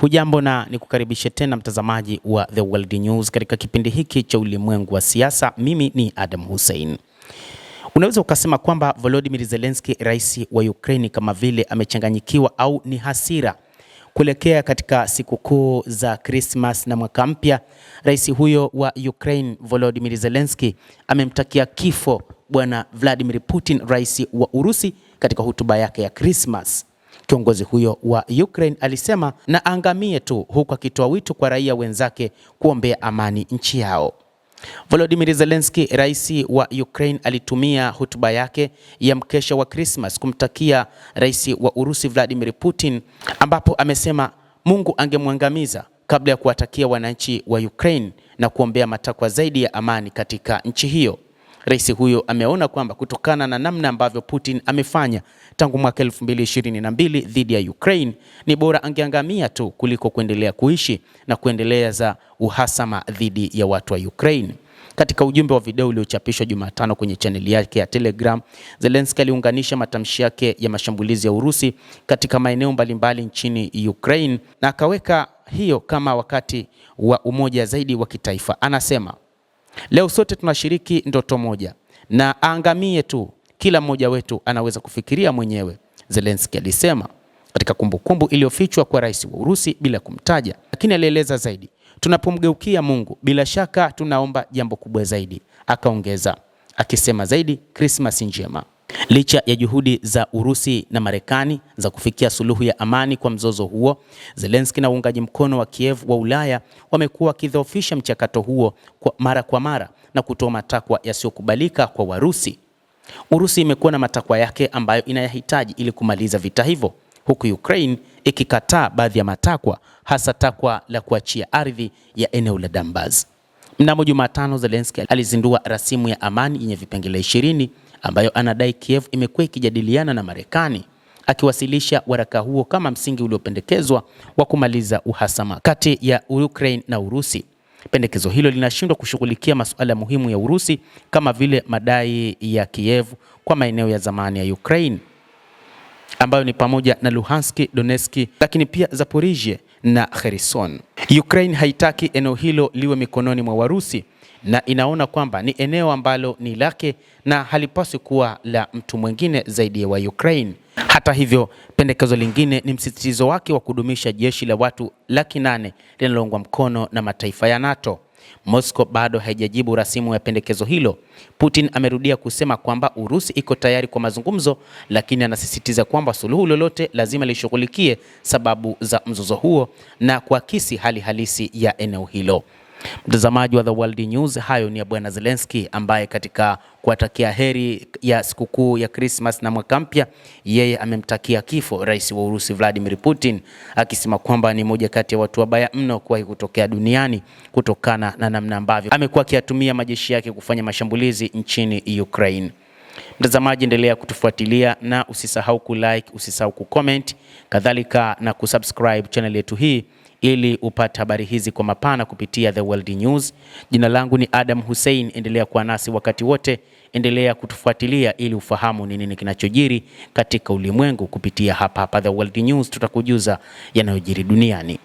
Hujambo na nikukaribishe tena mtazamaji wa The World News katika kipindi hiki cha ulimwengu wa siasa. Mimi ni Adam Hussein. Unaweza ukasema kwamba Volodymyr Zelensky, rais wa Ukraine, kama vile amechanganyikiwa au ni hasira kuelekea katika sikukuu za Christmas na mwaka mpya. Rais huyo wa Ukraine Volodymyr Zelensky amemtakia kifo bwana Vladimir Putin, rais wa Urusi, katika hotuba yake ya Christmas. Kiongozi huyo wa Ukraine alisema na angamie tu, huku akitoa wito kwa raia wenzake kuombea amani nchi yao. Volodymyr Zelensky, rais wa Ukraine, alitumia hotuba yake ya mkesha wa Christmas kumtakia rais wa Urusi Vladimir Putin, ambapo amesema Mungu angemwangamiza kabla ya kuwatakia wananchi wa Ukraine na kuombea matakwa zaidi ya amani katika nchi hiyo. Rais huyo ameona kwamba kutokana na namna ambavyo Putin amefanya tangu mwaka 2022 dhidi ya Ukraine, ni bora angeangamia tu kuliko kuendelea kuishi na kuendeleza uhasama dhidi ya watu wa Ukraine. Katika ujumbe wa video uliochapishwa Jumatano kwenye chaneli yake ya Telegram, Zelensky aliunganisha matamshi yake ya mashambulizi ya Urusi katika maeneo mbalimbali nchini Ukraine na akaweka hiyo kama wakati wa umoja zaidi wa kitaifa. Anasema, leo sote tunashiriki ndoto moja na aangamie tu, kila mmoja wetu anaweza kufikiria mwenyewe, Zelensky alisema katika kumbukumbu iliyofichwa kwa rais wa Urusi bila kumtaja. Lakini alieleza zaidi, tunapomgeukia Mungu bila shaka tunaomba jambo kubwa zaidi, akaongeza akisema zaidi, Christmas njema. Licha ya juhudi za Urusi na Marekani za kufikia suluhu ya amani kwa mzozo huo, Zelensky na uungaji mkono wa Kiev wa Ulaya wamekuwa wakidhoofisha mchakato huo kwa mara na kutoa matakwa yasiyokubalika kwa Warusi. Urusi imekuwa na matakwa yake ambayo inayahitaji ili kumaliza vita hivyo, huku Ukraine ikikataa baadhi ya matakwa, hasa takwa la kuachia ardhi ya eneo la Donbas. Mnamo Jumatano, Zelensky alizindua rasimu ya amani yenye vipengele 20 ambayo anadai Kiev imekuwa ikijadiliana na Marekani, akiwasilisha waraka huo kama msingi uliopendekezwa wa kumaliza uhasama kati ya Ukraine na Urusi. Pendekezo hilo linashindwa kushughulikia masuala muhimu ya Urusi kama vile madai ya Kiev kwa maeneo ya zamani ya Ukraine ambayo ni pamoja na Luhansk, Donetsk, lakini pia Zaporizhia na Kherson. Ukraine haitaki eneo hilo liwe mikononi mwa Warusi na inaona kwamba ni eneo ambalo ni lake na halipaswi kuwa la mtu mwingine zaidi ya wa Ukraine. Hata hivyo, pendekezo lingine ni msisitizo wake wa kudumisha jeshi la watu 800,000 linaloungwa mkono na mataifa ya NATO. Moscow bado haijajibu rasimu ya pendekezo hilo. Putin amerudia kusema kwamba Urusi iko tayari kwa mazungumzo, lakini anasisitiza kwamba suluhu lolote lazima lishughulikie sababu za mzozo huo na kuakisi hali halisi ya eneo hilo. Mtazamaji wa The World News, hayo ni ya bwana Zelensky ambaye katika kuwatakia heri ya sikukuu ya Christmas na mwaka mpya, yeye amemtakia kifo rais wa Urusi Vladimir Putin, akisema kwamba ni moja kati ya watu wabaya mno kuwahi kutokea duniani kutokana na namna ambavyo amekuwa akiyatumia majeshi yake kufanya mashambulizi nchini Ukraine. Mtazamaji, endelea kutufuatilia na usisahau kulike, usisahau kucomment, kadhalika na kusubscribe channel yetu hii ili upate habari hizi kwa mapana kupitia The World News. Jina langu ni Adam Hussein, endelea kuwa nasi wakati wote, endelea kutufuatilia ili ufahamu ni nini kinachojiri katika ulimwengu kupitia hapa The World News. Tutakujuza yanayojiri duniani.